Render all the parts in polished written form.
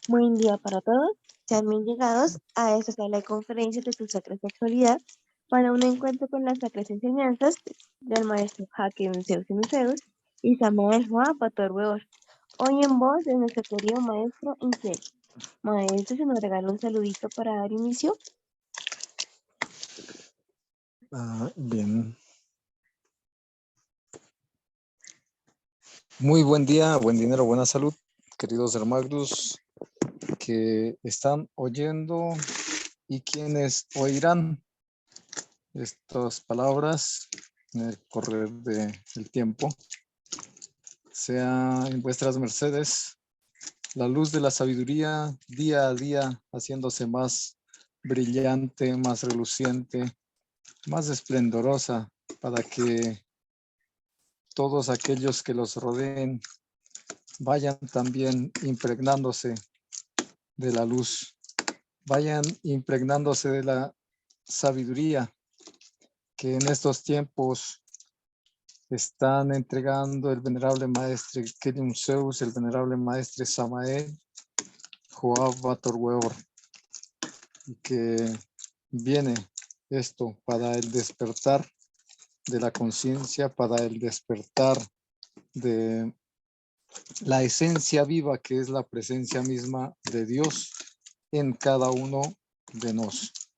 Buen día para todos. Sean bienvenidos a esta sala de conferencias de tu Sacra Sexualidad para un encuentro con las sacras enseñanzas del maestro Hakim Zeus y Museus y Samuel Joa Pator Weor. Hoy en voz de nuestro querido maestro Inquiel. Maestro, se nos regala un saludito para dar inicio. Bien. Muy buen día, buen dinero, buena salud, queridos hermanos que están oyendo y quienes oirán estas palabras en el correr del tiempo. Sea en vuestras mercedes la luz de la sabiduría día a día haciéndose más brillante, más reluciente, más esplendorosa, para que todos aquellos que los rodeen vayan también impregnándose de la luz, vayan impregnándose de la sabiduría que en estos tiempos están entregando el venerable maestre Kelim Zeus, el venerable maestre Samael Joab Bator Weor, y que viene esto para el despertar de la conciencia, para el despertar de la esencia viva que es la presencia misma de Dios en cada uno de nosotros.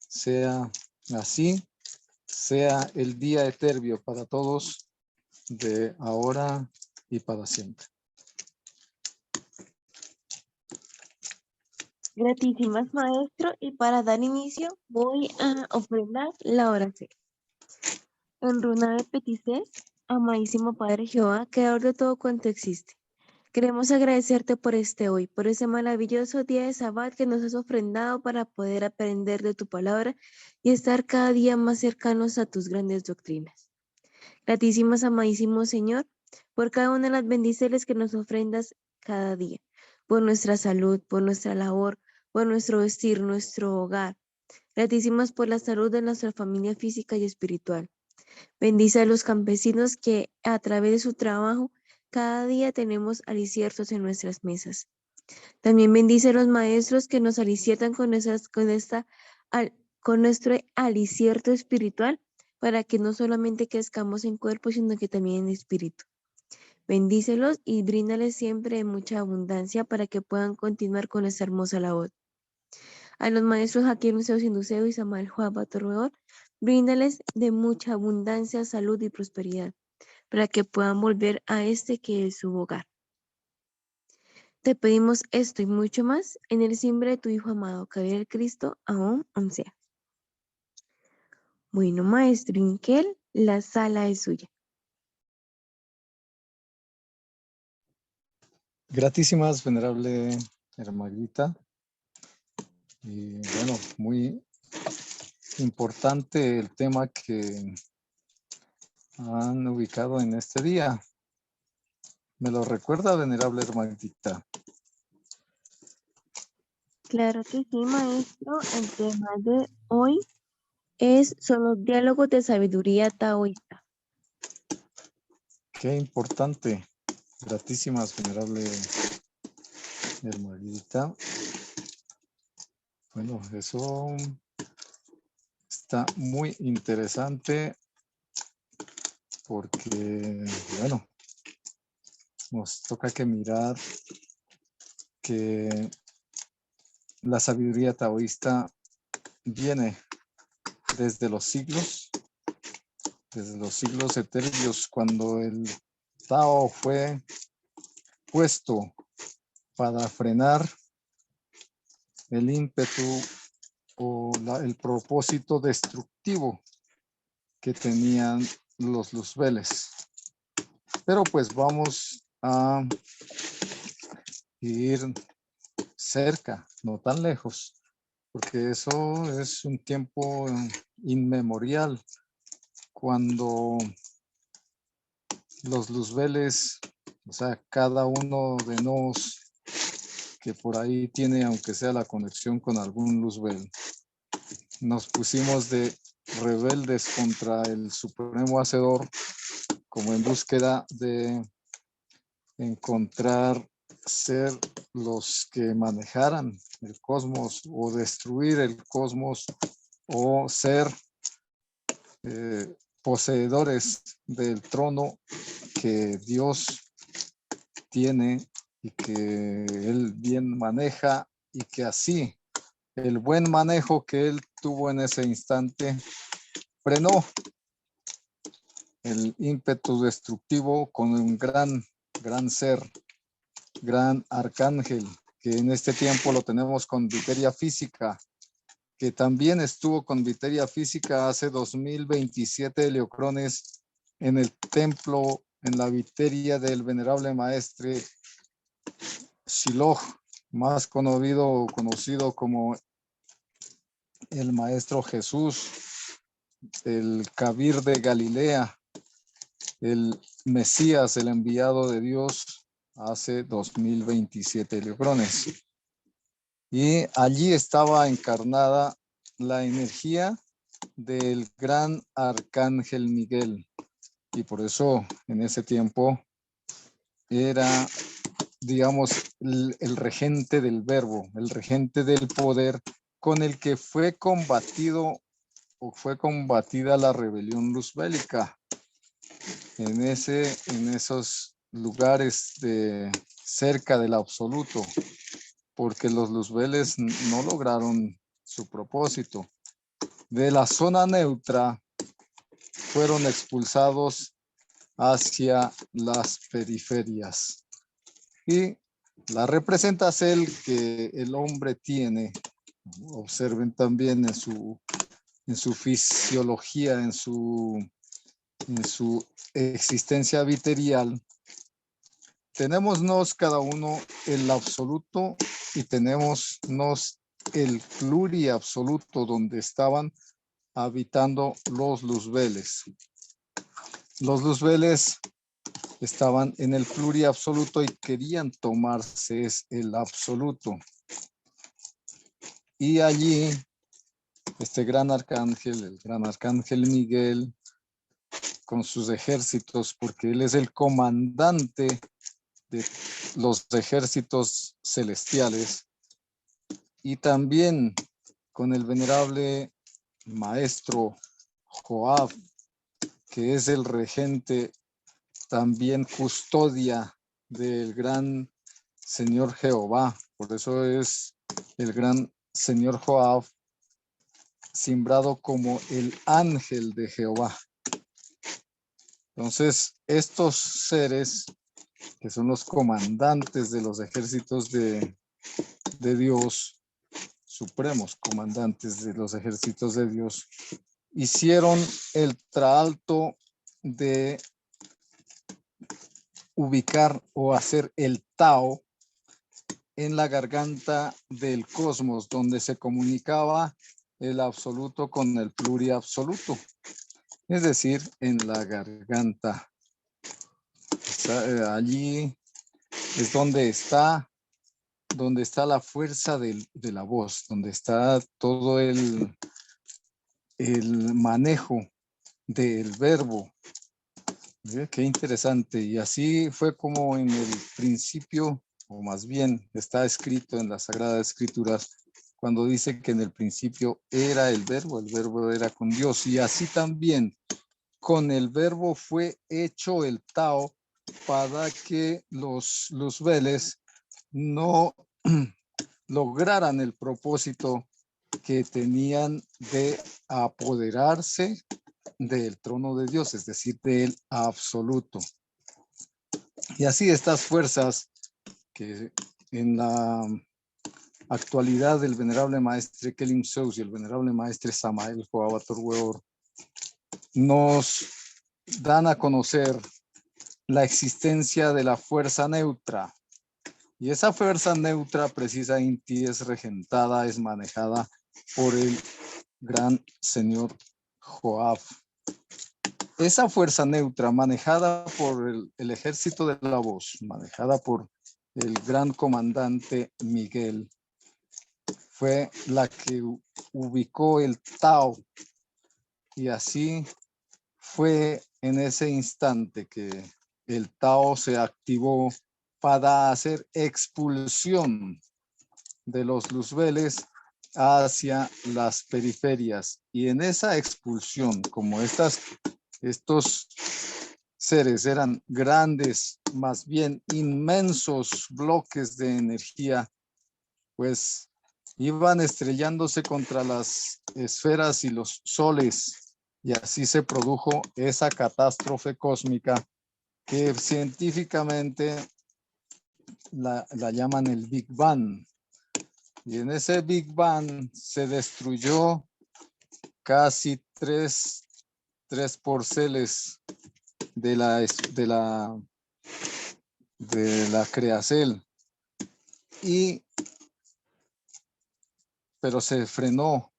Sea así, sea el día eterno para todos de ahora y para siempre. Gratísimas, maestro, y para dar inicio voy a ofrendar la oración. En runa de Peticés, amadísimo Padre Jehová, creador de todo cuanto existe. Queremos agradecerte por hoy, por ese maravilloso día de Sabbat que nos has ofrendado para poder aprender de tu palabra y estar cada día más cercanos a tus grandes doctrinas. Gratísimas, amadísimo Señor, por cada una de las bendiciones que nos ofrendas cada día, por nuestra salud, por nuestra labor, por nuestro vestir, nuestro hogar. Gratísimas por la salud de nuestra familia física y espiritual. Bendice a los campesinos que a través de su trabajo cada día tenemos aliciertos en nuestras mesas. También bendice a los maestros que nos aliciertan con nuestro alicierto espiritual para que no solamente crezcamos en cuerpo, sino que también en espíritu. Bendícelos y bríndales siempre mucha abundancia para que puedan continuar con esta hermosa labor. A los maestros Hakim Zeus y Samuel Joab Bator Weor, bríndales de mucha abundancia, salud y prosperidad, para que puedan volver a que es su hogar. Te pedimos esto y mucho más en el nombre de tu Hijo amado, que vive el Cristo, aún sea. Bueno, maestro Inquiel, la sala es suya. Gratísimas, venerable hermanita. Y bueno, muy importante el tema que han ubicado en este día. ¿Me lo recuerda, venerable hermanita? Claro que sí, maestro. El tema de hoy son los diálogos de sabiduría taoísta. Qué importante. Gratísimas, venerable hermanita. Bueno, eso está muy interesante porque, bueno, nos toca que mirar que la sabiduría taoísta viene desde los siglos eternos, cuando el Tao fue puesto para frenar el ímpetu o el propósito destructivo que tenían los luzbeles. Pero pues vamos a ir cerca, no tan lejos, porque eso es un tiempo inmemorial, cuando los luzbeles, o sea, cada uno de nos que por ahí tiene, aunque sea la conexión con algún luzbel, nos pusimos de rebeldes contra el Supremo Hacedor, como en búsqueda de encontrar ser los que manejaran el cosmos o destruir el cosmos o ser poseedores del trono que Dios tiene y que Él bien maneja, y que así el buen manejo que Él tuvo en ese instante frenó el ímpetu destructivo con un gran ser, gran arcángel, que en este tiempo lo tenemos con Viteria Física, que también estuvo con Viteria Física hace 2027 heliocrones en el templo, en la Viteria del venerable maestre Shiloh, más conocido como el Maestro Jesús, el Kabir de Galilea, el Mesías, el enviado de Dios hace 2027 heliocrones. Y allí estaba encarnada la energía del gran arcángel Miguel. Y por eso en ese tiempo era, digamos, el regente del verbo, el regente del poder con el que fue combatido o fue combatida la rebelión luzbélica en esos lugares de cerca del absoluto, porque los luzbeles no lograron su propósito. De la zona neutra fueron expulsados hacia las periferias. Y la representación que el hombre tiene, observen también en su fisiología, en su existencia viterial, tenemos cada uno el absoluto y tenemos el pluriabsoluto, donde estaban habitando los luzbeles. Los luzbeles estaban en el pluriabsoluto y querían tomarse el absoluto. Y allí este gran arcángel, el gran arcángel Miguel, con sus ejércitos, porque él es el comandante de los ejércitos celestiales, y también con el venerable maestro Joab, que es el regente, también custodia del gran Señor Jehová. Por eso es el gran Señor Joab simbrado como el ángel de Jehová. Entonces, estos seres, que son los comandantes de los ejércitos de Dios, supremos comandantes de los ejércitos de Dios, hicieron el traalto de ubicar o hacer el Tao en la garganta del cosmos, donde se comunicaba el absoluto con el pluriabsoluto, es decir, en la garganta. Allí es donde está la fuerza de la voz, donde está todo el manejo del verbo. Qué interesante. Y así fue como en el principio, o más bien está escrito en las Sagradas Escrituras, cuando dice que en el principio era el verbo era con Dios. Y así también con el verbo fue hecho el Tao, para que los luzbeles no lograran el propósito que tenían de apoderarse del trono de Dios, es decir, del absoluto. Y así estas fuerzas que en la actualidad el venerable maestre Kelim Zeus y el venerable maestre Samael Joabator Weor nos dan a conocer la existencia de la fuerza neutra. Y esa fuerza neutra precisamente es regentada, es manejada por el gran señor Joab. Esa fuerza neutra manejada por el ejército de la voz, manejada por el gran comandante Miguel, fue la que ubicó el Tao. Y así fue en ese instante que el Tao se activó para hacer expulsión de los luzbeles hacia las periferias. Y en esa expulsión, como estos seres eran grandes, más bien inmensos bloques de energía, pues iban estrellándose contra las esferas y los soles, y así se produjo esa catástrofe cósmica que científicamente la llaman el Big Bang. Y en ese Big Bang se destruyó casi tres porceles de la creacel, pero se frenó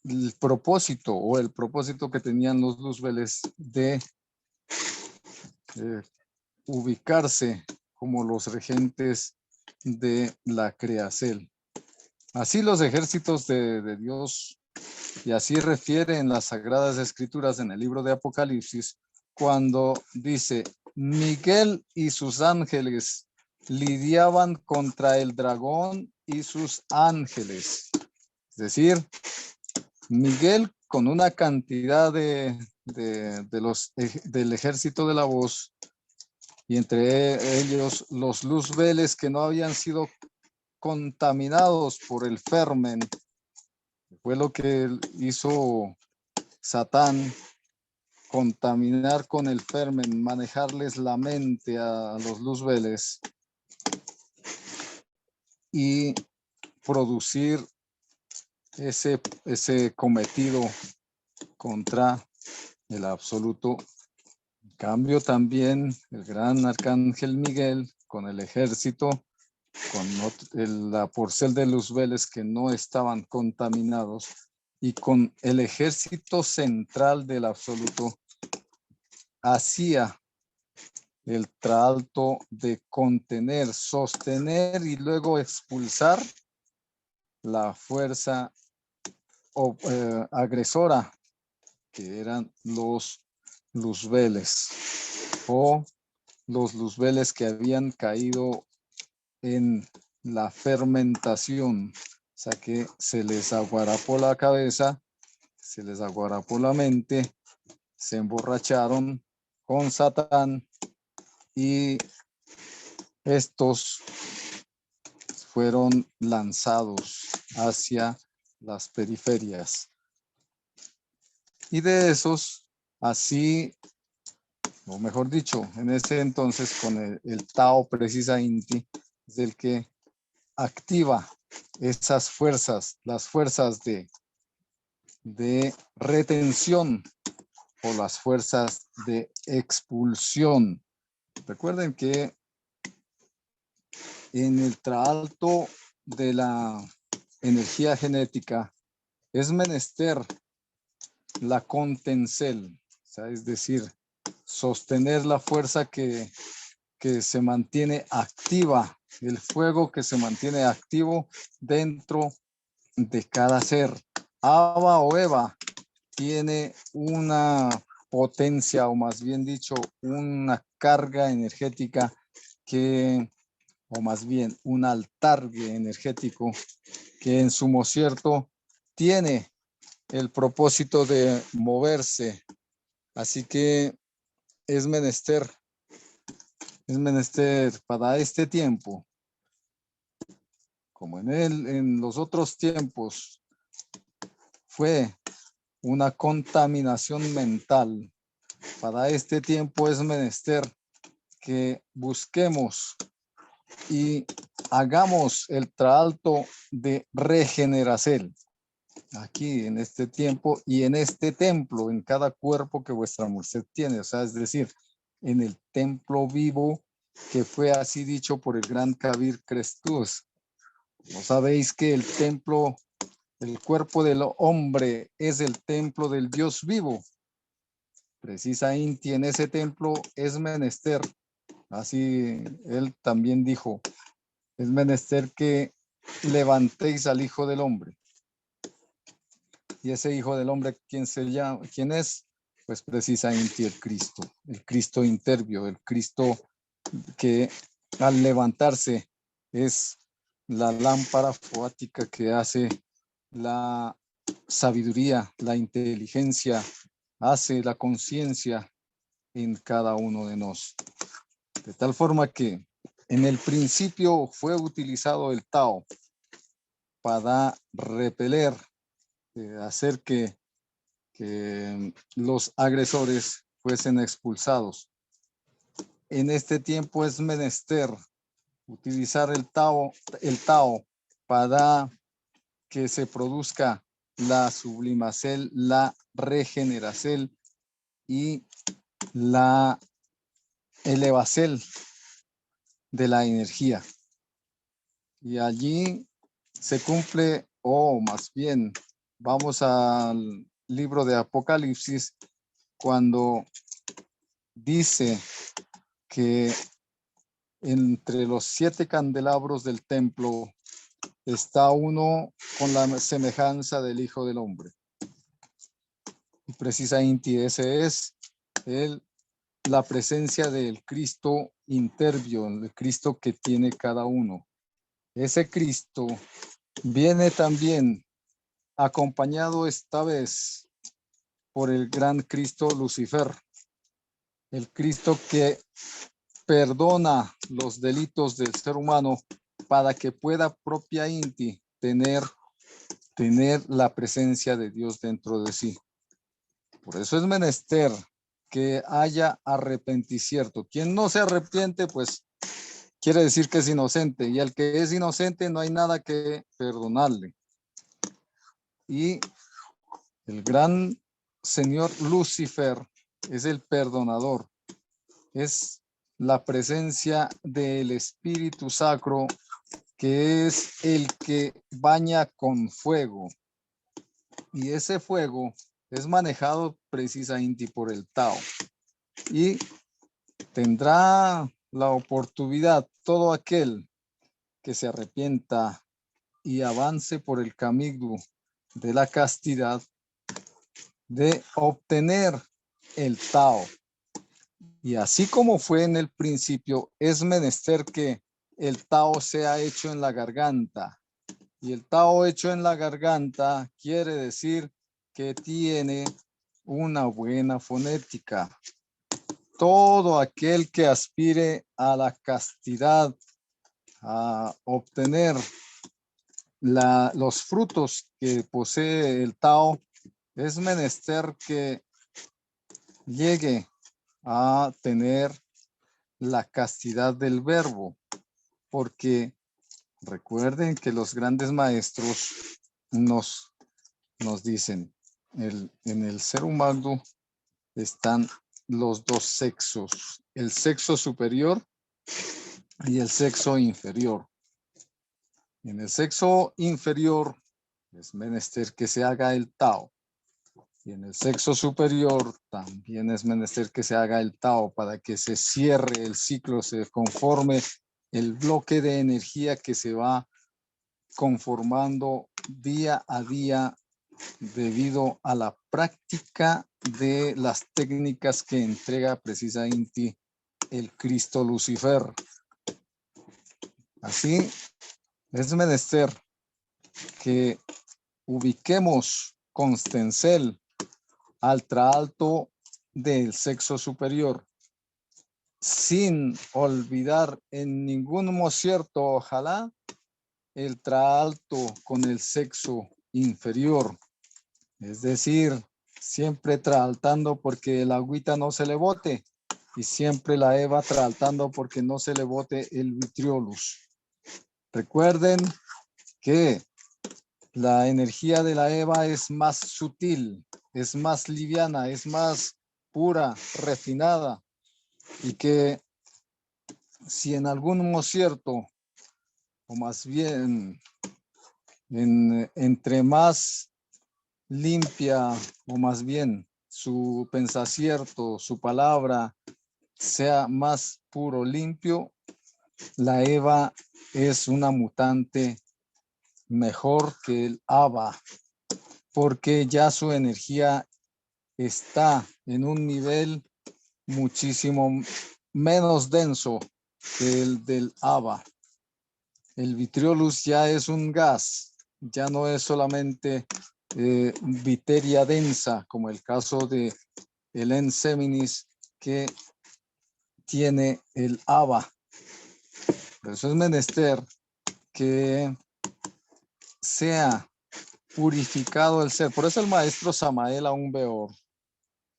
el propósito que tenían los luzbeles de ubicarse como los regentes de la creacel. Así los ejércitos de Dios, y así refiere en las Sagradas Escrituras en el libro de Apocalipsis, cuando dice, Miguel y sus ángeles lidiaban contra el dragón y sus ángeles. Es decir, Miguel con una cantidad del ejército de la voz, y entre ellos los luzbeles que no habían sido contaminados por el fermen. Fue lo que hizo Satán, contaminar con el fermen, manejarles la mente a los luzbeles y producir ese cometido contra el absoluto. En cambio, también el gran arcángel Miguel con el ejército, con la porcel de luzbeles que no estaban contaminados, y con el ejército central del absoluto, hacía el trato de contener, sostener y luego expulsar la fuerza agresora, que eran los luzbeles, o los luzbeles que habían caído en la fermentación. O sea que se les aguarapó la cabeza, se les aguarapó la mente, se emborracharon con Satán, y estos fueron lanzados hacia las periferias. Y de esos, así, o mejor dicho, en ese entonces con el Tao Precisa Inti, es el que activa esas fuerzas, las fuerzas de retención o las fuerzas de expulsión. Recuerden que en el traalto de la energía genética es menester la contencel, o sea, es decir, sostener la fuerza que se mantiene activa, el fuego que se mantiene activo dentro de cada ser. Ava o Eva tiene una potencia, o más bien dicho, una carga energética o más bien un altargue energético que en sumo cierto tiene el propósito de moverse. Así que es menester para este tiempo, como en los otros tiempos fue una contaminación mental, para este tiempo es menester que busquemos y hagamos el trato de regeneración aquí en este tiempo y en este templo, en cada cuerpo que vuestra merced tiene, o sea, es decir, en el templo vivo que fue así dicho por el gran Kabir Crestus. ¿No sabéis que el templo, el cuerpo del hombre es el templo del Dios vivo? Precisa Inti, en ese templo es menester, así él también dijo, es menester que levantéis al Hijo del Hombre. Y ese Hijo del Hombre, ¿quién es? Pues precisamente el Cristo intervio, el Cristo que al levantarse es la lámpara foática que hace la sabiduría, la inteligencia, hace la conciencia en cada uno de nosotros. De tal forma que en el principio fue utilizado el Tao para repeler, hacer que los agresores fuesen expulsados. En este tiempo es menester utilizar el Tao para que se produzca la sublimación, la regeneración y la elevación de la energía. Y allí se cumple, o más bien, vamos al libro de Apocalipsis, cuando dice que entre los 7 candelabros del templo está uno con la semejanza del Hijo del Hombre. Y precisamente ese es la presencia del Cristo intervio, el Cristo que tiene cada uno. Ese Cristo viene también acompañado esta vez por el gran Cristo Lucifer, el Cristo que perdona los delitos del ser humano para que pueda propia Inti tener la presencia de Dios dentro de sí. Por eso es menester que haya arrepentimiento. Quien no se arrepiente, pues quiere decir que es inocente, y al que es inocente no hay nada que perdonarle. Y el gran señor Lucifer es el perdonador, es la presencia del Espíritu Sacro, que es el que baña con fuego. Y ese fuego es manejado precisamente por el Tao. Y tendrá la oportunidad todo aquel que se arrepienta y avance por el camino de la castidad de obtener el Tao. Y así como fue en el principio, es menester que el Tao sea hecho en la garganta. Y el Tao hecho en la garganta quiere decir que tiene una buena fonética. Todo aquel que aspire a la castidad, a obtener los frutos que posee el Tao, es menester que llegue a tener la castidad del verbo, porque recuerden que los grandes maestros nos dicen, en el ser humano están los dos sexos, el sexo superior y el sexo inferior. En el sexo inferior es menester que se haga el Tao. Y en el sexo superior también es menester que se haga el Tao para que se cierre el ciclo, se conforme el bloque de energía que se va conformando día a día debido a la práctica de las técnicas que entrega precisamente el Cristo Lucifer. Así es menester que ubiquemos Constencel al traalto del sexo superior, sin olvidar en ningún momento, ojalá, el traalto con el sexo inferior. Es decir, siempre traaltando porque el agüita no se le bote, y siempre la Eva traaltando porque no se le bote el vitriolus. Recuerden que la energía de la Eva es más sutil, es más liviana, es más pura, refinada, y que si en algún momento, o más bien entre más limpia, o más bien su pensacierto, su palabra sea más puro, limpio, la Eva es una mutante mejor que el Abba, porque ya su energía está en un nivel muchísimo menos denso que el del haba. El vitriolus ya es un gas, ya no es solamente viteria densa, como el caso de el enseminis que tiene el haba. Por eso es menester que sea purificado el ser. Por eso el maestro Samael Aun Weor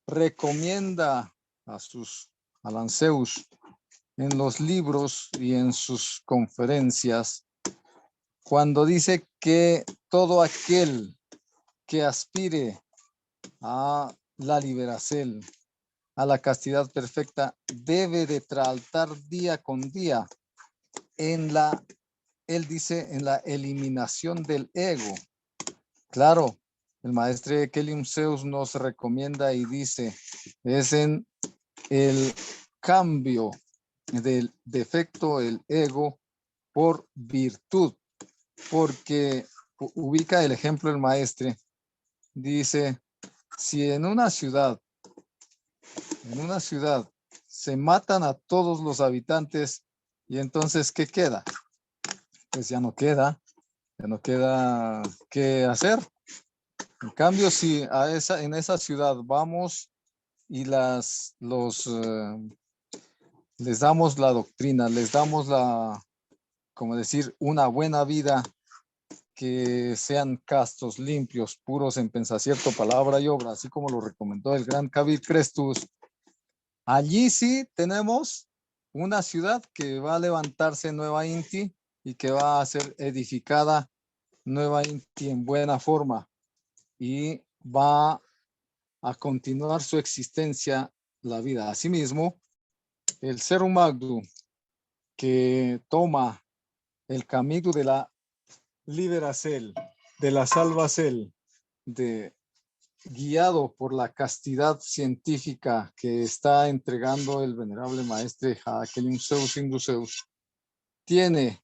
recomienda a sus alanceus en los libros y en sus conferencias cuando dice que todo aquel que aspire a la liberación, a la castidad perfecta, debe de tratar día con día en la, él dice, en la eliminación del ego. Claro, el maestro Kelim Zeus nos recomienda y dice, es en el cambio del defecto, el ego, por virtud, porque ubica el ejemplo el maestro, dice, si en una ciudad se matan a todos los habitantes, y entonces, ¿qué queda? Pues ya no queda qué hacer. En cambio, si en esa ciudad vamos y les damos la doctrina, les damos como decir, una buena vida, que sean castos, limpios, puros en pensacierto, palabra y obra, así como lo recomendó el gran Kabir Crestus. Allí sí tenemos una ciudad que va a levantarse Nueva Inti y que va a ser edificada Nueva Inti en buena forma y va a continuar su existencia la vida. Asimismo, el ser humano que toma el camino de la liberación, de la salvación, guiado por la castidad científica que está entregando el venerable maestre Jacqueline Zeus Induceus, tiene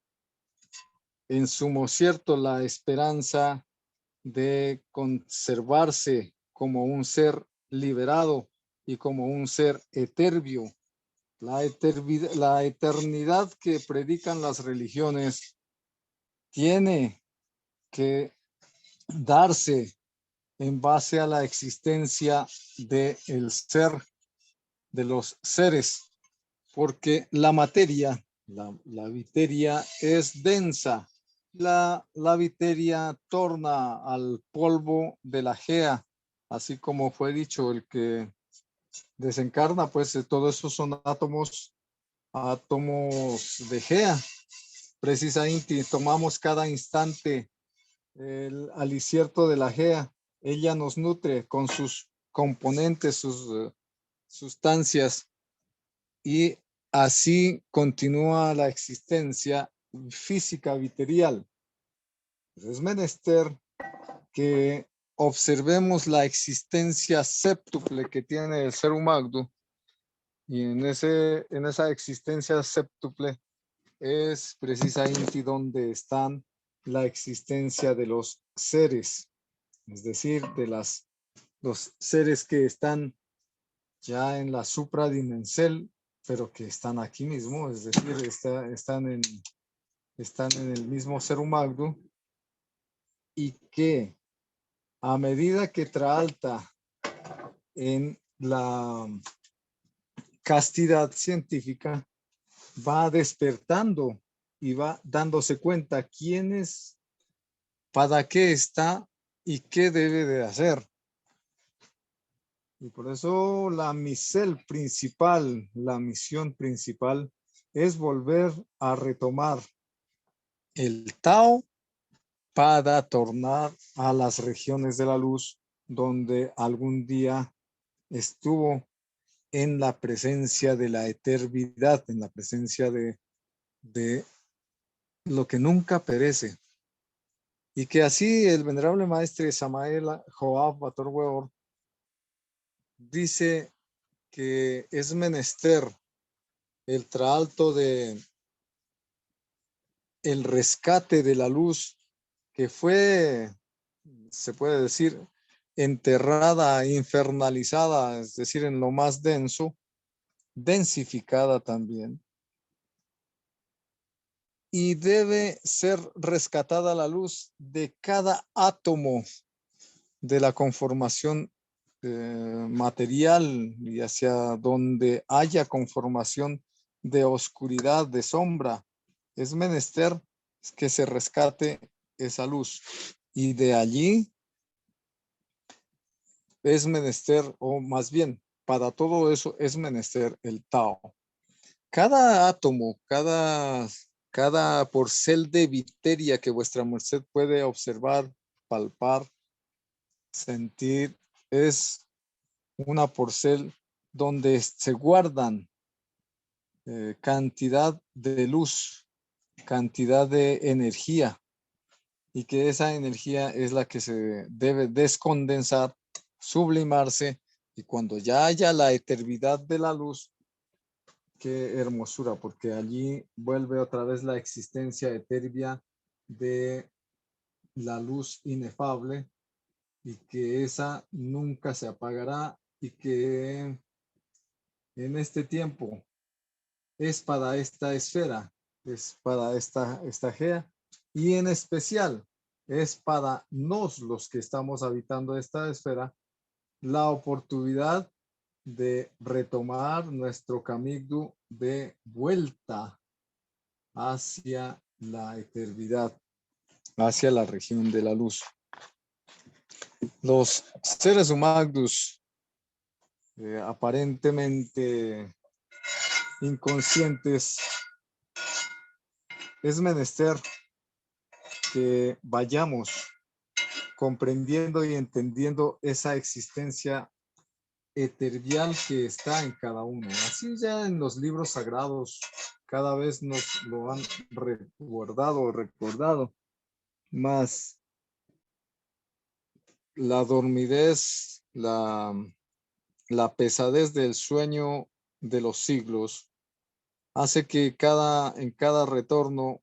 en sumo cierto la esperanza de conservarse como un ser liberado y como un ser eterno. La eternidad que predican las religiones tiene que darse en base a la existencia del ser, de los seres, porque la materia, la viteria es densa. La viteria torna al polvo de la gea, así como fue dicho, el que desencarna, pues todos esos son átomos de gea. Precisamente tomamos cada instante el alicierto de la gea. Ella nos nutre con sus componentes, sus sustancias, y así continúa la existencia física viterial. Es menester que observemos la existencia séptuple que tiene el ser humano, y en esa existencia séptuple es precisamente donde están la existencia de los seres, es decir, de los seres que están ya en la supradimensión, pero que están aquí mismo, es decir, están en el mismo ser humano, y que a medida que traalta en la castidad científica, va despertando y va dándose cuenta quién es, para qué está y qué debe de hacer. Y por eso la misión principal es volver a retomar el Tao para tornar a las regiones de la luz donde algún día estuvo, en la presencia de la eternidad, en la presencia de lo que nunca perece. Y que así el venerable maestre Samael Joab Bator Weor dice que es menester el traalto de el rescate de la luz, que fue, se puede decir, enterrada, infernalizada, es decir, en lo más denso, densificada también. Y debe ser rescatada la luz de cada átomo de la conformación material, y hacia donde haya conformación de oscuridad, de sombra. Es menester que se rescate esa luz. Y de allí es menester, o más bien, para todo eso es menester el Tao. Cada átomo, cada porcel de biteria que vuestra merced puede observar, palpar, sentir, es una porcel donde se guardan cantidad de luz, cantidad de energía, y que esa energía es la que se debe descondensar, sublimarse, y cuando ya haya la eternidad de la luz, qué hermosura, porque allí vuelve otra vez la existencia etérea de la luz inefable, y que esa nunca se apagará, y que en este tiempo es para esta esfera, es para esta gea, y en especial es para nos los que estamos habitando esta esfera, la oportunidad de retomar nuestro camino de vuelta hacia la eternidad, hacia la región de la luz. Los seres humanos aparentemente inconscientes, es menester que vayamos comprendiendo y entendiendo esa existencia eterna que está en cada uno. Así ya en los libros sagrados cada vez nos lo han recordado, más la dormidez, la pesadez del sueño de los siglos hace que en cada retorno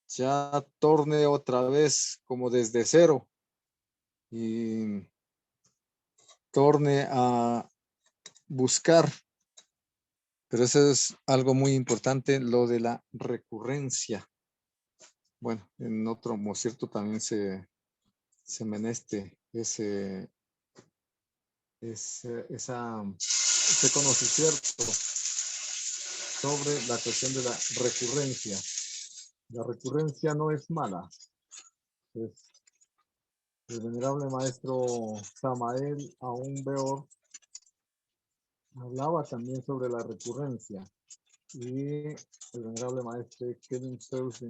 ya torne otra vez como desde cero, y torne a buscar. Pero eso es algo muy importante, lo de la recurrencia. Bueno, en otro concierto también se meneste ese conocimiento sobre la cuestión de la recurrencia. La recurrencia no es mala. El venerable maestro Samael Aún Beor hablaba también sobre la recurrencia, y el venerable maestro Kevin Zeus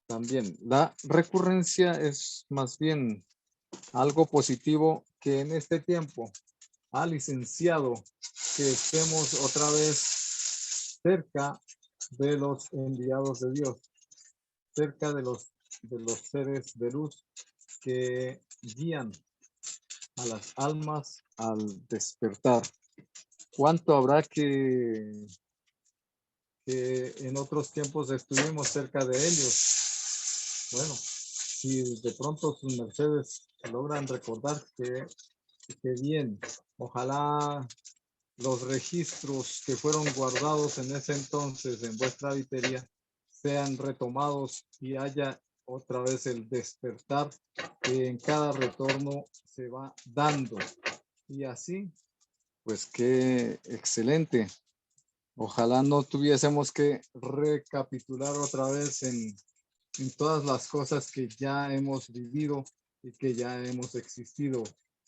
también. La recurrencia es más bien algo positivo que en este tiempo ha licenciado que estemos otra vez cerca de los enviados de Dios, cerca de los seres de luz que guían a las almas al despertar. ¿Cuánto habrá que en otros tiempos estuvimos cerca de ellos? Bueno, si de pronto sus mercedes logran recordar, que bien, ojalá los registros que fueron guardados en ese entonces en vuestra viteria sean retomados, y haya otra vez el despertar que en cada retorno se va dando. Y así, pues qué excelente. Ojalá no tuviésemos que recapitular otra vez en todas las cosas que ya hemos vivido y que ya hemos existido,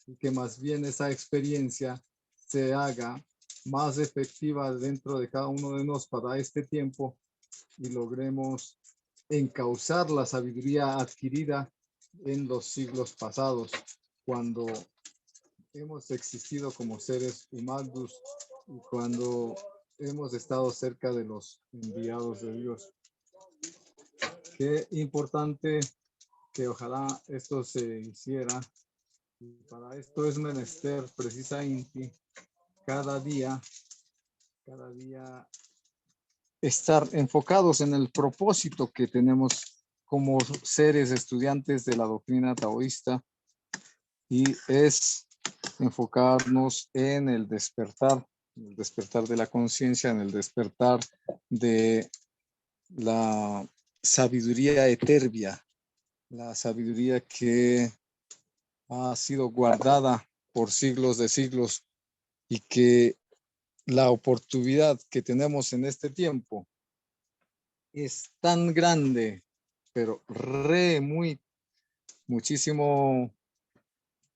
y que más bien esa experiencia se haga más efectiva dentro de cada uno de nosotros para este tiempo, y logremos encauzar la sabiduría adquirida en los siglos pasados, cuando hemos existido como seres humanos y cuando hemos estado cerca de los enviados de Dios. Qué importante que ojalá esto se hiciera, y para esto es menester precisamente cada día estar enfocados en el propósito que tenemos como seres estudiantes de la doctrina taoísta, y es enfocarnos en el despertar de la conciencia, en el despertar de la sabiduría etérea, la sabiduría que ha sido guardada por siglos de siglos y que la oportunidad que tenemos en este tiempo es tan grande, pero muchísimo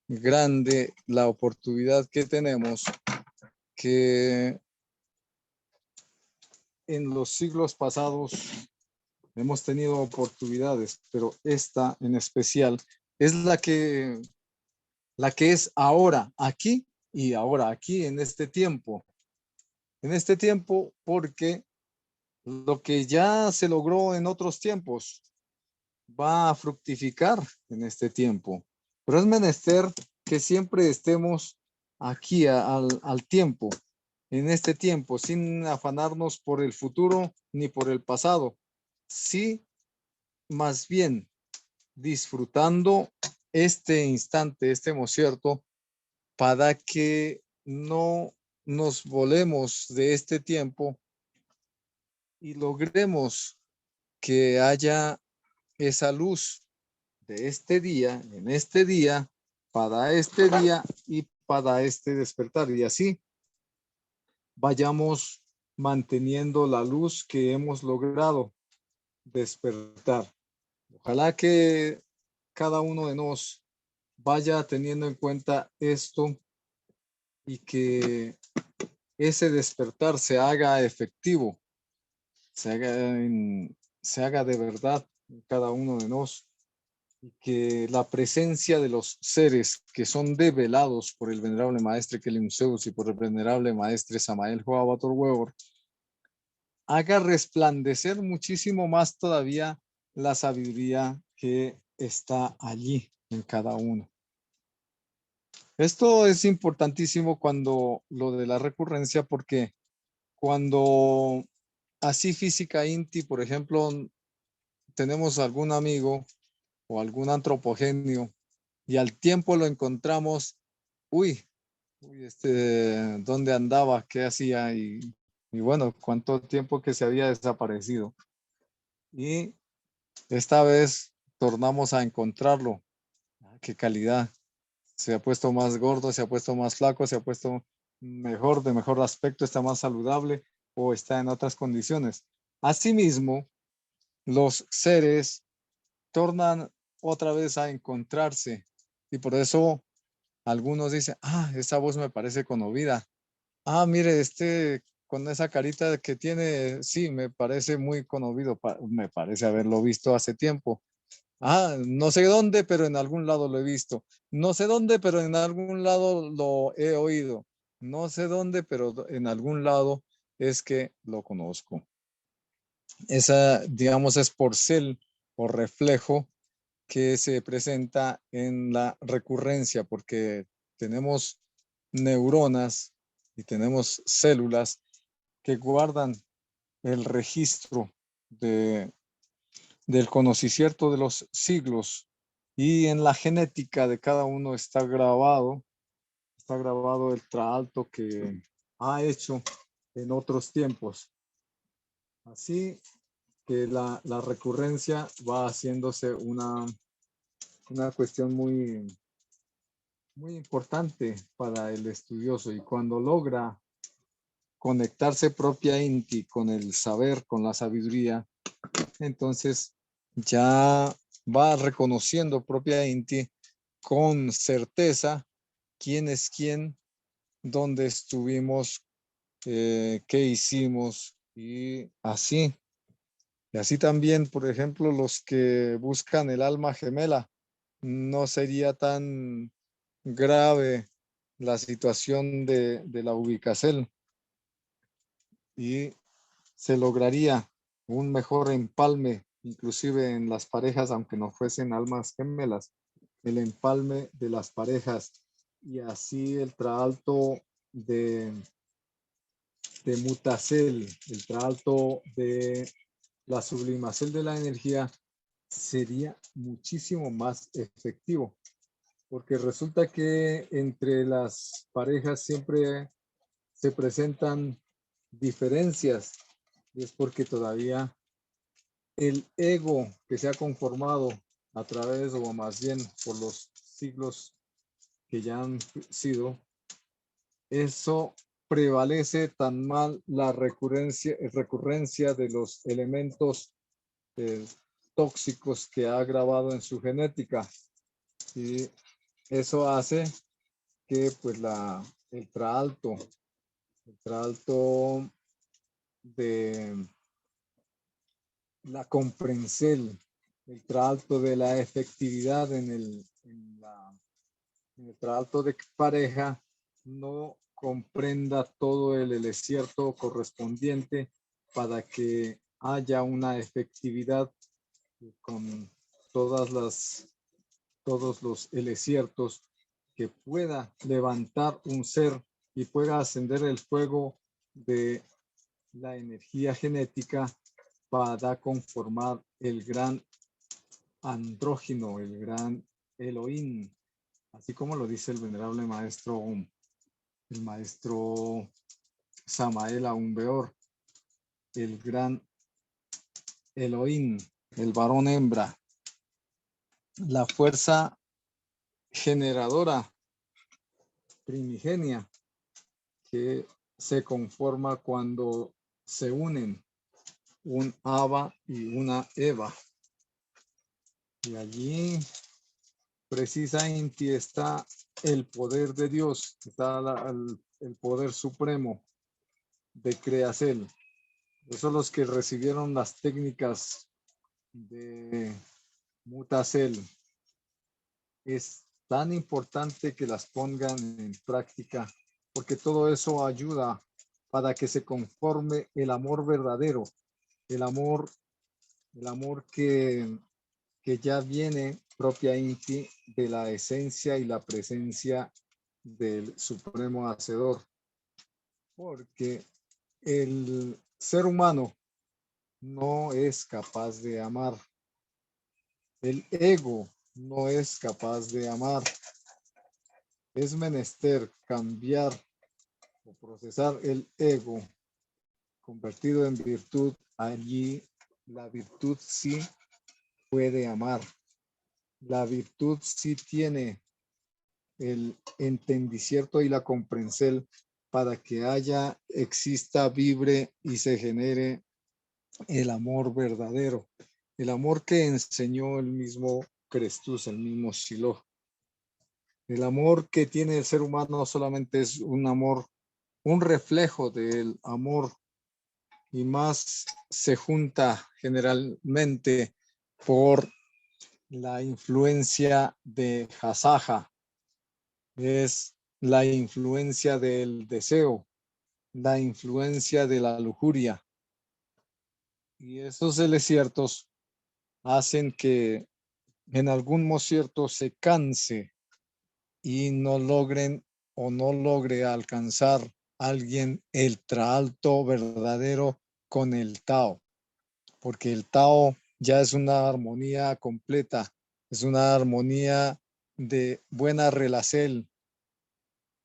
grande la oportunidad que tenemos, que en los siglos pasados hemos tenido oportunidades, pero esta en especial es la que es ahora, aquí y ahora, aquí en este tiempo. En este tiempo, porque lo que ya se logró en otros tiempos va a fructificar en este tiempo. Pero es menester que siempre estemos aquí al tiempo, en este tiempo, sin afanarnos por el futuro ni por el pasado. Sí, más bien disfrutando este instante, este momento, para que no nos volemos de este tiempo y logremos que haya esa luz de este día, en este día, para este día y para este despertar. Y así vayamos manteniendo la luz que hemos logrado despertar. Ojalá que cada uno de nosotros vaya teniendo en cuenta esto y que ese despertar se haga efectivo, se haga de verdad en cada uno de nosotros, y que la presencia de los seres que son develados por el venerable maestre Kelim Zeus y por el venerable maestre Samael Joabator Weor haga resplandecer muchísimo más todavía la sabiduría que está allí en cada uno. Esto es importantísimo cuando lo de la recurrencia, porque cuando así física Inti, por ejemplo, tenemos algún amigo o algún antropogenio y al tiempo lo encontramos, uy, ¿dónde andaba? ¿Qué hacía? Y bueno, cuánto tiempo que se había desaparecido. Y esta vez tornamos a encontrarlo. Qué calidad. Se ha puesto más gordo, se ha puesto más flaco, se ha puesto mejor, de mejor aspecto, está más saludable o está en otras condiciones. Asimismo, los seres tornan otra vez a encontrarse y por eso algunos dicen, esa voz me parece conmovida. Mire, con esa carita que tiene, sí, me parece muy conmovido, me parece haberlo visto hace tiempo. No sé dónde, pero en algún lado lo he visto. No sé dónde, pero en algún lado lo he oído. No sé dónde, pero en algún lado es que lo conozco. Esa, digamos, es porcel o reflejo que se presenta en la recurrencia, porque tenemos neuronas y tenemos células que guardan el registro del conocimiento de los siglos, y en la genética de cada uno está grabado el traalto que ha hecho en otros tiempos. Así que la recurrencia va haciéndose una cuestión muy, muy importante para el estudioso, y cuando logra conectarse propia Inti con el saber, con la sabiduría, entonces ya va reconociendo propia Inti con certeza quién es quién, dónde estuvimos, qué hicimos, y así. Y así también, por ejemplo, los que buscan el alma gemela, no sería tan grave la situación de la ubicación y se lograría un mejor empalme, inclusive en las parejas, aunque no fuesen almas gemelas, el empalme de las parejas, y así el traalto de Mutacel, el traalto de la sublimación de la energía sería muchísimo más efectivo, porque resulta que entre las parejas siempre se presentan diferencias, y es porque todavía el ego que se ha conformado a través, o más bien por los siglos que ya han sido, eso prevalece tan mal la recurrencia de los elementos eh, tóxicos que ha grabado en su genética, y eso hace que pues el traalto de la comprensel, el traalto de la efectividad en el traalto de pareja, no comprenda todo el elesierto correspondiente para que haya una efectividad con todos los elesiertos, que pueda levantar un ser y pueda ascender el fuego de la energía genética para conformar el gran andrógino, el gran Elohim, así como lo dice el venerable maestro, el maestro Samael Aun Weor, el gran Elohim, el varón hembra, la fuerza generadora primigenia que se conforma cuando se unen un Abba y una Eva. Y allí precisamente está el poder de Dios, está el poder supremo de Creacel. Esos los que recibieron las técnicas de Mutacel. Es tan importante que las pongan en práctica, porque todo eso ayuda para que se conforme el amor verdadero, el amor que ya viene propia inti de la esencia y la presencia del Supremo Hacedor, porque el ser humano no es capaz de amar, el ego no es capaz de amar. Es menester cambiar o procesar el ego convertido en virtud. Allí la virtud sí puede amar. La virtud sí tiene el entendicierto y la comprensión para que exista, vibre y se genere el amor verdadero. El amor que enseñó el mismo Crestus, el mismo Shiloh. El amor que tiene el ser humano solamente es un amor, un reflejo del amor, y más se junta generalmente por la influencia de Hasaja, es la influencia del deseo, la influencia de la lujuria. Y esos desiertos hacen que en algún momento se canse y no logren o no logre alcanzar alguien el traalto verdadero con el Tao, porque el Tao ya es una armonía completa, es una armonía de buena relación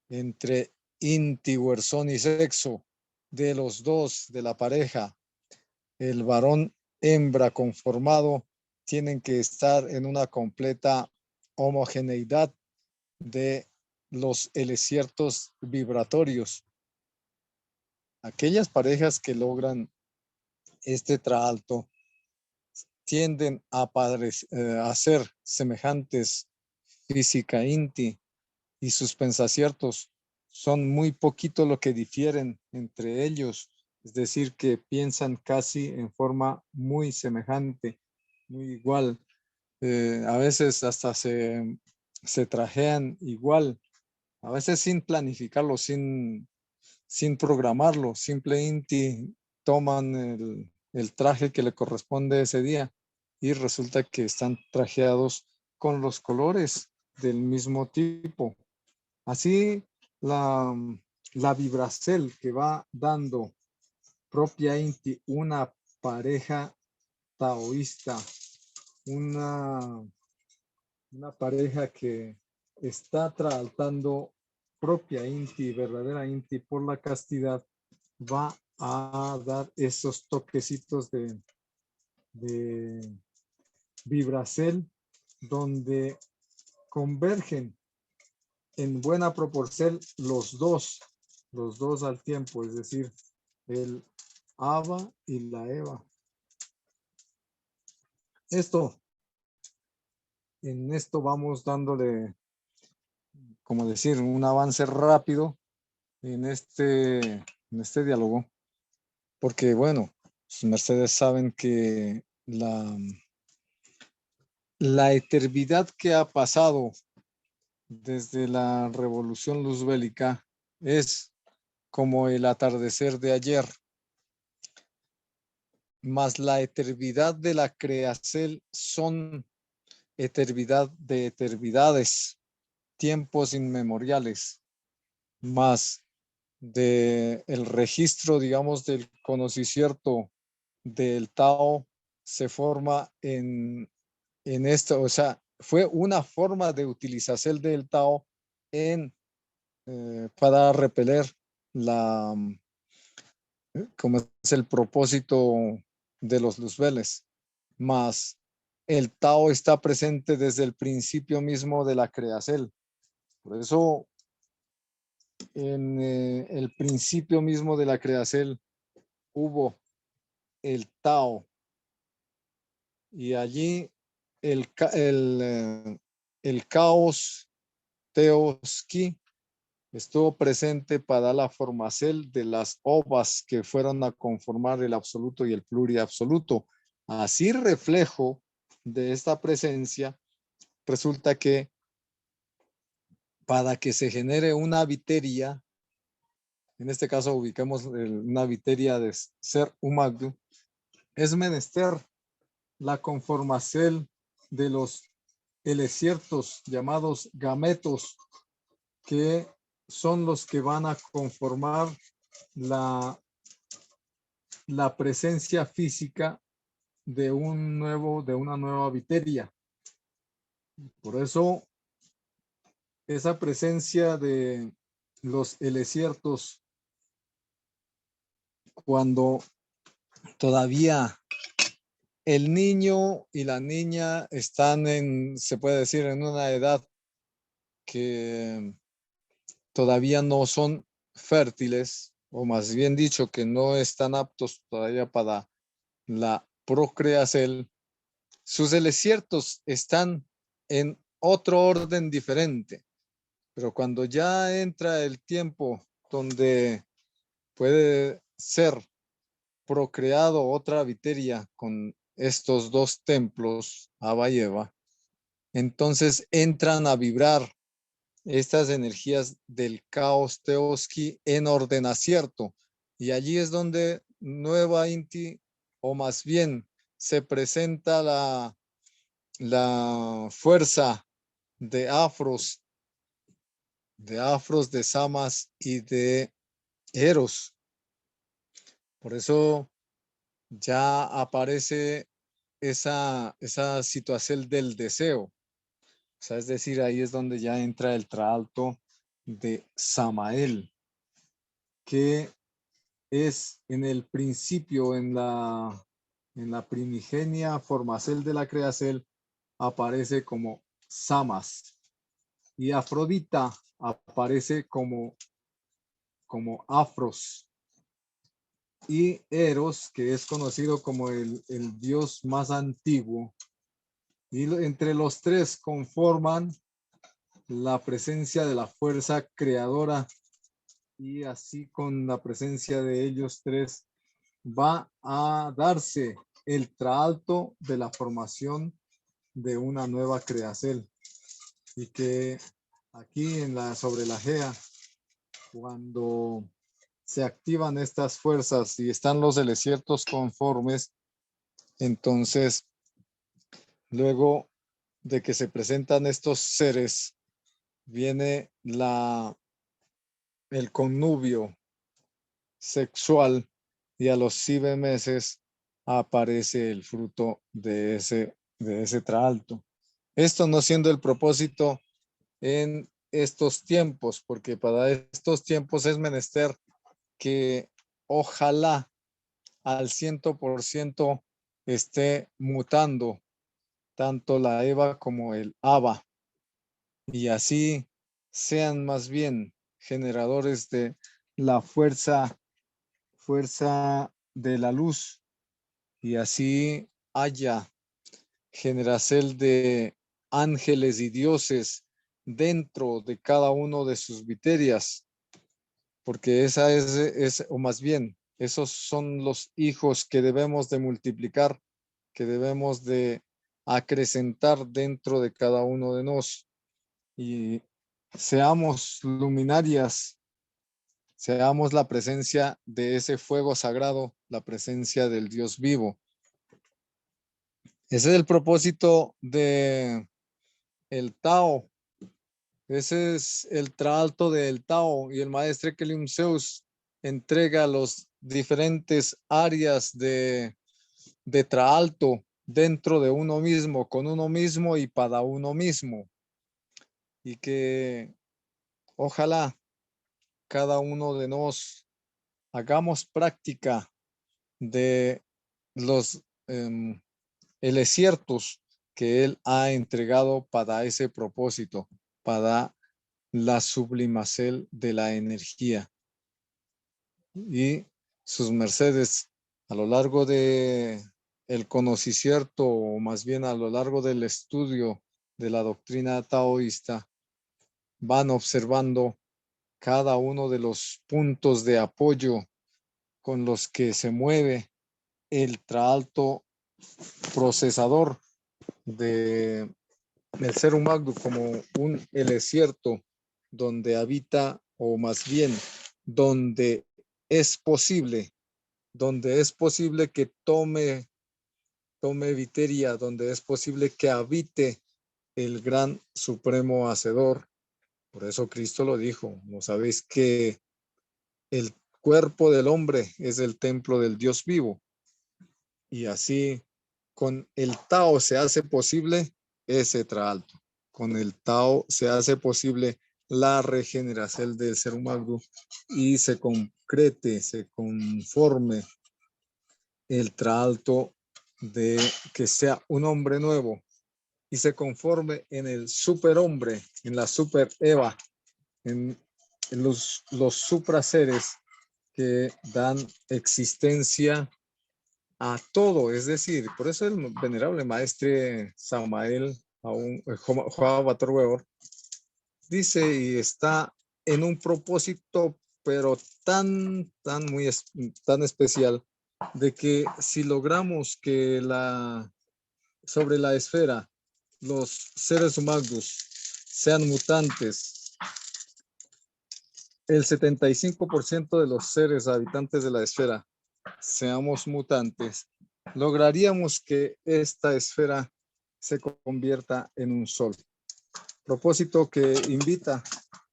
entre inti, huerzón y sexo de los dos, de la pareja. El varón hembra conformado tienen que estar en una completa homogeneidad de los elesiertos vibratorios. Aquellas parejas que logran este traalto tienden a ser semejantes física inti, y sus pensaciertos son muy poquito lo que difieren entre ellos, es decir, que piensan casi en forma muy semejante, muy igual. A veces hasta se trajean igual, a veces sin planificarlo, sin programarlo, simplemente toman el traje que le corresponde ese día, y resulta que están trajeados con los colores del mismo tipo. Así la, la vibracel que va dando propia inti una pareja taoísta, una pareja que está tratando propia Inti, verdadera Inti por la castidad, va a dar esos toquecitos de vibracel donde convergen en buena proporción los dos al tiempo, es decir, el Ava y la Eva. En esto vamos dándole, como decir, un avance rápido en este diálogo, porque bueno, ustedes saben que la eternidad que ha pasado desde la revolución luzbélica es como el atardecer de ayer, más la eternidad de la creación son eternidad de eternidades, tiempos inmemoriales, más de el registro, digamos, del conocimiento del Tao se forma en esto, o sea, fue una forma de utilización del Tao para repeler la, como es el propósito de los luzbeles, más el Tao está presente desde el principio mismo de la creación. Por eso, en el principio mismo de la creación hubo el Tao y allí el caos Teoski estuvo presente para la formación de las ovas que fueron a conformar el absoluto y el pluriabsoluto. Así reflejo de esta presencia, resulta que para que se genere una viteria, en este caso ubicamos una viteria de ser humano, es menester la conformación de los elesiertos llamados gametos, que son los que van a conformar la presencia física de una nueva viteria. Por eso, esa presencia de los elesiertos, cuando todavía el niño y la niña están se puede decir, en una edad que todavía no son fértiles, o más bien dicho, que no están aptos todavía para la procreación, sus elesiertos están en otro orden diferente. Pero cuando ya entra el tiempo donde puede ser procreado otra viteria con estos dos templos, Abba y Eva, entonces entran a vibrar estas energías del caos Teoski en orden acierto. Y allí es donde Nueva Inti, o más bien se presenta la fuerza de afros, de Samas y de Eros. Por eso ya aparece esa situación del deseo. O sea, es decir, ahí es donde ya entra el traalto de Samael, que es en el principio, en la primigenia formación de la creación, aparece como Samas, y Afrodita aparece como Afros, y Eros, que es conocido como el dios más antiguo, y entre los tres conforman la presencia de la fuerza creadora, y así con la presencia de ellos tres va a darse el traalto de la formación de una nueva creación. Y que aquí sobre la Gea, cuando se activan estas fuerzas y están los elesiertos conformes, entonces luego de que se presentan estos seres, viene el connubio sexual, y a los 7 meses aparece el fruto de ese traalto. Esto no siendo el propósito en estos tiempos, porque para estos tiempos es menester que ojalá al 100% esté mutando tanto la Eva como el Abba, y así sean más bien generadores de la fuerza de la luz, y así haya generación de ángeles y dioses dentro de cada uno de sus viterias, porque esa o más bien, esos son los hijos que debemos de multiplicar, que debemos de acrecentar dentro de cada uno de nosotros, y seamos luminarias, seamos la presencia de ese fuego sagrado, la presencia del Dios vivo. Ese es el propósito de el Tao. Ese es el traalto del Tao, y el maestro Kelim Zeus entrega los diferentes áreas de traalto dentro de uno mismo, con uno mismo y para uno mismo. Y que ojalá cada uno de nos hagamos práctica de los ciertos que él ha entregado para ese propósito, para la sublimación de la energía. Y sus mercedes a lo largo de el conocimiento, o más bien a lo largo del estudio de la doctrina taoísta, van observando cada uno de los puntos de apoyo con los que se mueve el traalto procesador de el ser humano, como un desierto donde habita, o más bien donde es posible, que tome viteria, donde es posible que habite el gran supremo hacedor. Por eso Cristo lo dijo: ¿no sabéis que el cuerpo del hombre es el templo del Dios vivo? Y así con el Tao se hace posible ese traalto. Con el Tao se hace posible la regeneración del ser humano, y se concrete, se conforme el traalto de que sea un hombre nuevo, y se conforme en el superhombre, en la super Eva, en los supraseres que dan existencia a todo. Es decir, por eso el venerable maestre Samael, Joao Bator Weor, dice y está en un propósito, pero tan especial, de que si logramos que sobre la esfera los seres humanos sean mutantes, el 75% de los seres habitantes de la esfera seamos mutantes, lograríamos que esta esfera se convierta en un sol. Propósito que invita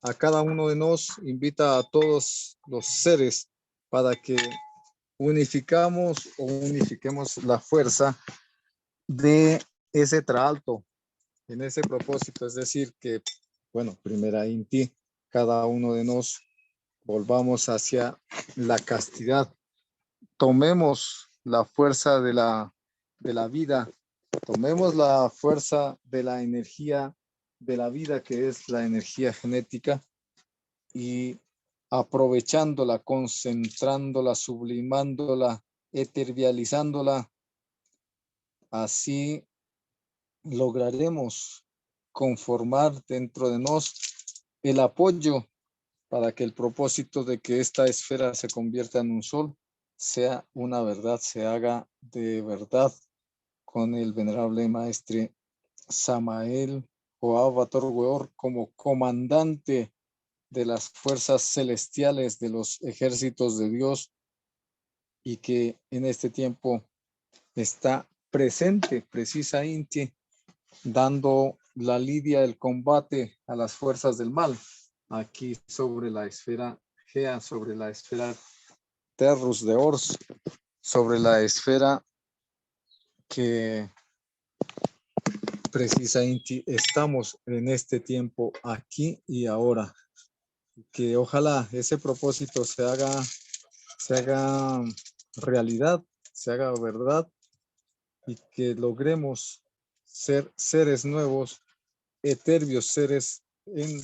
a cada uno de nosotros, invita a todos los seres, para que unifiquemos la fuerza de ese traalto en ese propósito. Es decir, que, bueno, primera Inti, cada uno de nosotros volvamos hacia la castidad, tomemos la fuerza de la vida, tomemos la fuerza de la energía de la vida, que es la energía genética, y aprovechándola, concentrándola, sublimándola, etervializándola, así lograremos conformar dentro de nosotros el apoyo para que el propósito de que esta esfera se convierta en un sol sea una verdad, se haga de verdad, con el venerable maestre Samael Joao Bator Weor como comandante de las fuerzas celestiales de los ejércitos de Dios, y que en este tiempo está presente precisamente dando la lidia del combate a las fuerzas del mal, aquí sobre la esfera Gea, sobre la esfera Terrus de Ors, sobre la esfera que precisamente estamos en este tiempo aquí y ahora. Que ojalá ese propósito se haga realidad, se haga verdad y que logremos ser seres nuevos, eternos seres en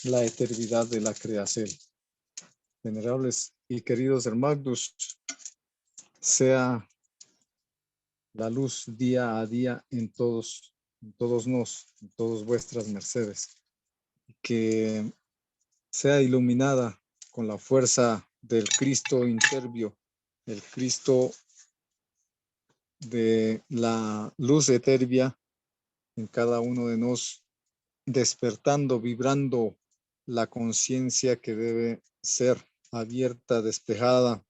la eternidad de la creación. Venerables y queridos hermanos, sea la luz día a día en todos en todas vuestras mercedes, que sea iluminada con la fuerza del Cristo intervio, el Cristo de la luz eterna en cada uno de nosotros, despertando, vibrando la conciencia que debe ser abierta, despejada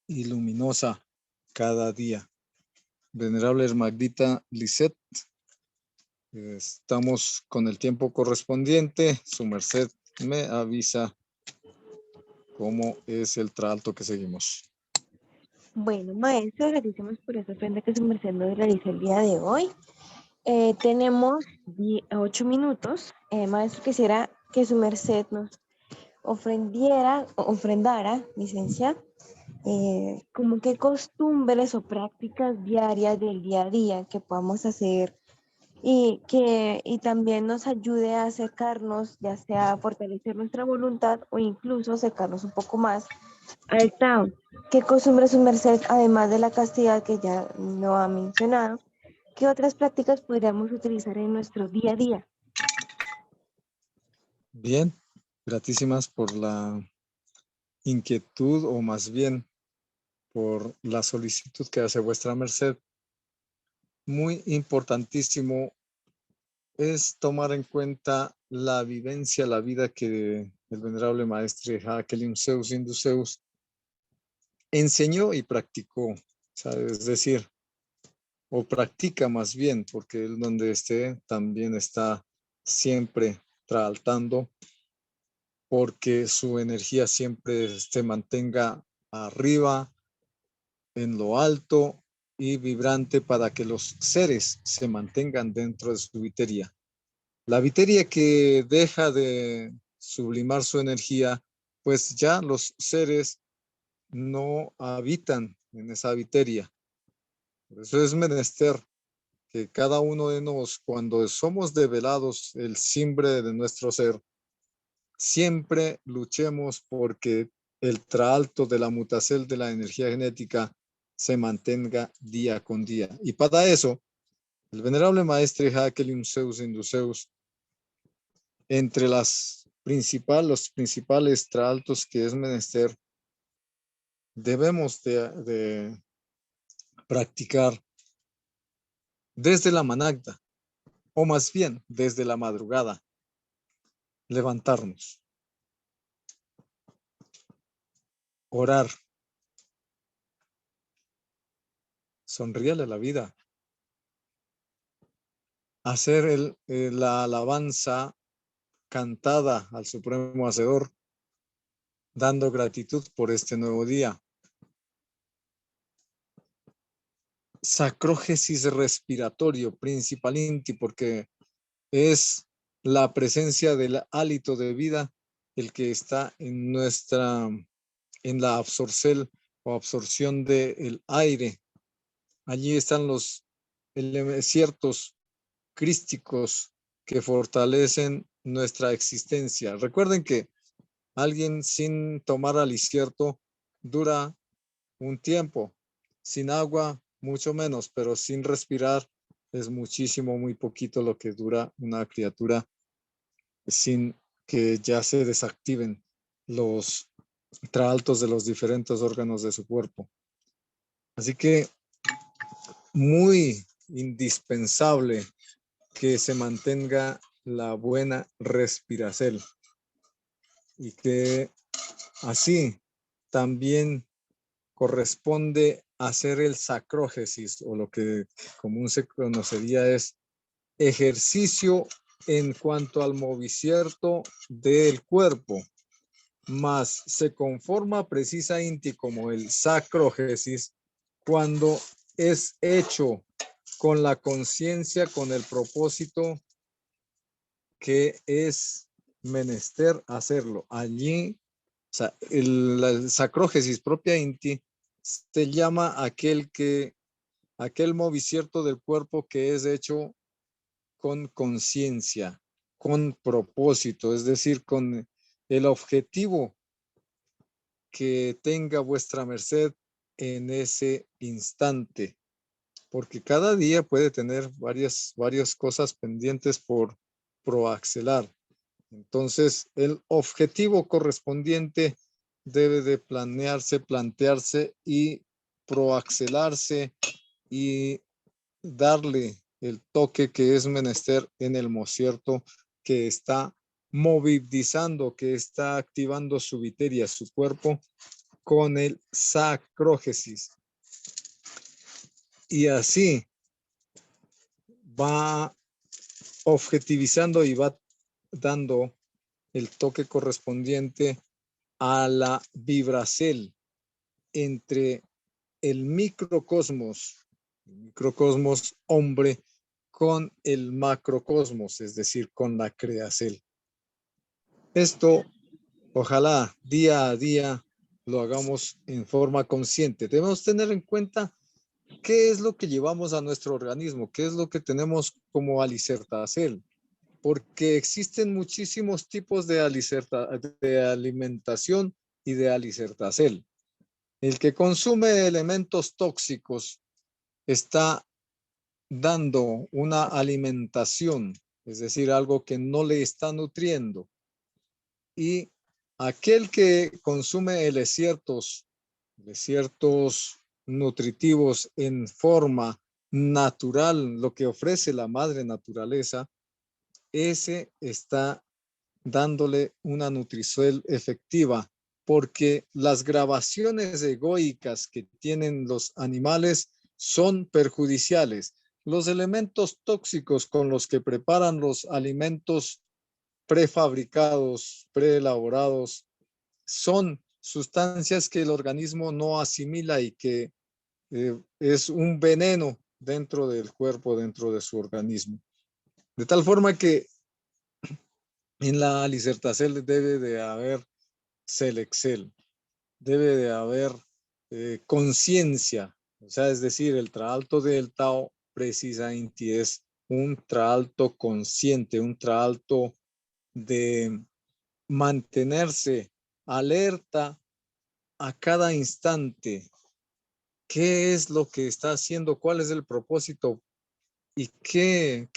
y luminosa cada día. Venerable Hermandita Lisette, estamos con el tiempo correspondiente. Su merced me avisa cómo es el trato que seguimos. Bueno, maestro, agradecemos por esa ofrenda que su merced nos realizó el día de hoy. Tenemos 8 minutos. Maestro, quisiera que su merced nos ofrendara, licencia, como qué costumbres o prácticas diarias del día a día que podamos hacer y también nos ayude a acercarnos, ya sea a fortalecer nuestra voluntad o incluso acercarnos un poco más al Tao. ¿Qué costumbres su merced, además de la castidad que ya no ha mencionado, qué otras prácticas podríamos utilizar en nuestro día a día? Bien, gratísimas por la inquietud o más bien por la solicitud que hace vuestra merced. Muy importantísimo es tomar en cuenta la vivencia, la vida que el venerable maestre Jacqueline Zeus Induceus enseñó y practicó, ¿sabes? Es decir, o practica más bien, porque él donde esté también está siempre tratando porque su energía siempre se mantenga arriba, en lo alto y vibrante para que los seres se mantengan dentro de su viteria. La viteria que deja de sublimar su energía, pues ya los seres no habitan en esa viteria. Por eso es menester que cada uno de nosotros, cuando somos develados el simbre de nuestro ser, siempre luchemos porque el traalto de la mutacel de la energía genética se mantenga día con día. Y para eso, el venerable maestre Jacqueline Zeus Induceus, entre los principales traaltos que es menester, debemos de practicar desde la managda, o más bien desde la madrugada, levantarnos, orar, sonríele a la vida, hacer la alabanza cantada al Supremo Hacedor, dando gratitud por este nuevo día. Sacrógesis respiratorio, principalmente, porque es la presencia del hálito de vida el que está en la absorción del aire. Allí están los ciertos crísticos que fortalecen nuestra existencia. Recuerden que alguien sin tomar alicierto dura un tiempo, sin agua mucho menos, pero sin respirar es muchísimo, muy poquito lo que dura una criatura sin que ya se desactiven los traaltos de los diferentes órganos de su cuerpo. Así que muy indispensable que se mantenga la buena respiración y que así también corresponde hacer el sacrógesis, o lo que común se conocería es ejercicio en cuanto al movimiento del cuerpo, más se conforma precisamente como el sacrógesis cuando es hecho con la conciencia, con el propósito que es menester hacerlo. Allí, o sea, la sacrógesis propia inti se llama aquel movimiento del cuerpo que es hecho con conciencia, con propósito, es decir, con el objetivo que tenga vuestra merced en ese instante, porque cada día puede tener varias cosas pendientes por proaxelar. Entonces, el objetivo correspondiente debe de planearse, plantearse y proaxelarse y darle el toque que es menester en el mocierto que está movilizando, que está activando su viteria, su cuerpo, con el sacrógesis. Y así va objetivizando y va dando el toque correspondiente a la vibracel entre el microcosmos hombre con el macrocosmos, es decir, con la creacel. Esto, ojalá día a día lo hagamos en forma consciente. Debemos tener en cuenta qué es lo que llevamos a nuestro organismo, qué es lo que tenemos como alicertacel, porque existen muchísimos tipos de alimentación y de alicertacel. El que consume elementos tóxicos está dando una alimentación, es decir, algo que no le está nutriendo. Y aquel que consume desiertos nutritivos en forma natural, lo que ofrece la madre naturaleza, ese está dándole una nutrición efectiva, porque las grabaciones egoicas que tienen los animales son perjudiciales. Los elementos tóxicos con los que preparan los alimentos prefabricados, preelaborados, son sustancias que el organismo no asimila y que es un veneno dentro del cuerpo, dentro de su organismo. De tal forma que en la alicertacel debe de haber selexel, debe de haber conciencia, o sea, es decir, el traalto del Tao precisamente es un traalto consciente, un traalto de mantenerse alerta a cada instante. ¿Qué es lo que está haciendo? ¿Cuál es el propósito? ¿Y qué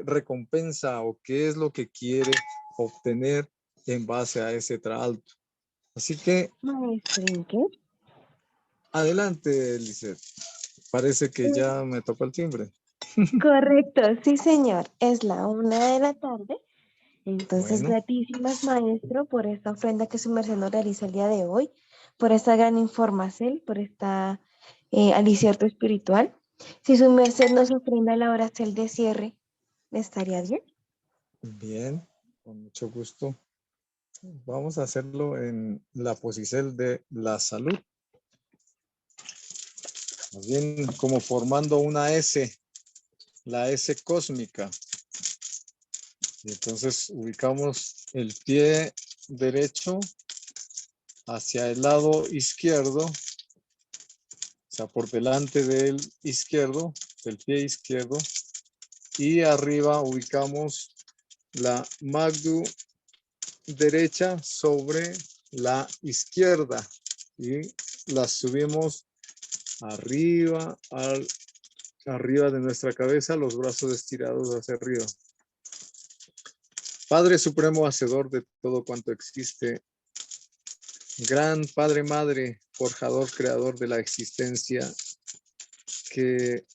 recompensa o qué es lo que quiere obtener en base a ese traalto? Así que Maestro, ¿en qué? adelante, Lisette. Parece que ya me tocó el timbre. Correcto, sí, señor. Es la 1 de la tarde. Entonces, Bueno, gratísimas, maestro, por esta ofrenda que su merced nos realiza el día de hoy, por esta gran información, por esta alicierto espiritual. Si su merced nos ofrenda la oración de cierre, ¿estaría bien? bien, con mucho gusto. Vamos a hacerlo en la posición de la salud. Más bien como formando una S, la S cósmica. Y entonces ubicamos el pie derecho hacia el lado izquierdo, o sea, por delante del izquierdo, del pie izquierdo, y arriba ubicamos la magdu derecha sobre la izquierda y la subimos arriba, arriba de nuestra cabeza, los brazos estirados hacia arriba. Padre Supremo, hacedor de todo cuanto existe, gran Padre Madre, forjador, creador de la existencia, que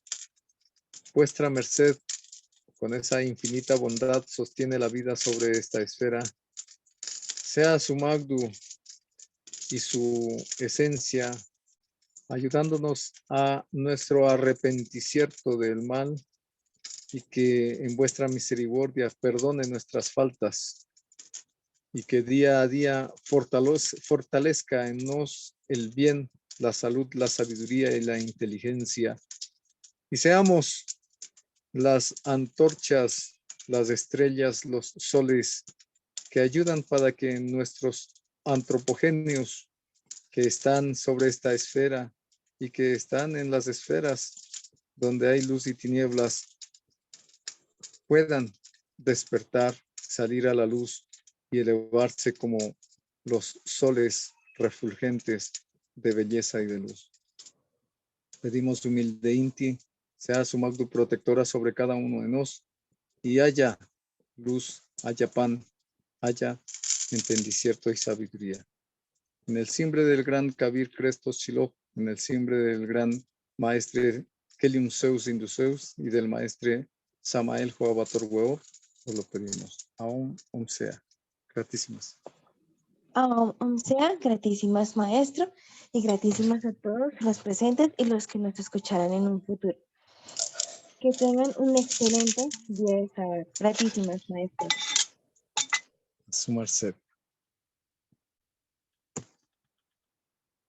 vuestra merced con esa infinita bondad sostiene la vida sobre esta esfera, sea su magdu y su esencia, ayudándonos a nuestro arrepentimiento del mal y que en vuestra misericordia perdone nuestras faltas y que día a día fortalezca en nos el bien, la salud, la sabiduría y la inteligencia y seamos las antorchas, las estrellas, los soles que ayudan para que nuestros antropogenios que están sobre esta esfera y que están en las esferas donde hay luz y tinieblas puedan despertar, salir a la luz y elevarse como los soles refulgentes de belleza y de luz. Pedimos humilde Inti, sea su magdu protectora sobre cada uno de nos y haya luz, haya pan, haya entendicierto y sabiduría. En el simbre del gran Kabir Crestos Shiloh, en el simbre del gran maestre Kelium Zeus Induseus y del maestre Samael Joabator Huevo, os lo pedimos. Aún sea. Gratísimas. Sea gratísimas, maestro, y gratísimas a todos los presentes y los que nos escucharán en un futuro. Que tengan un excelente día de sábado. Gratísimas, maestro. Su merced.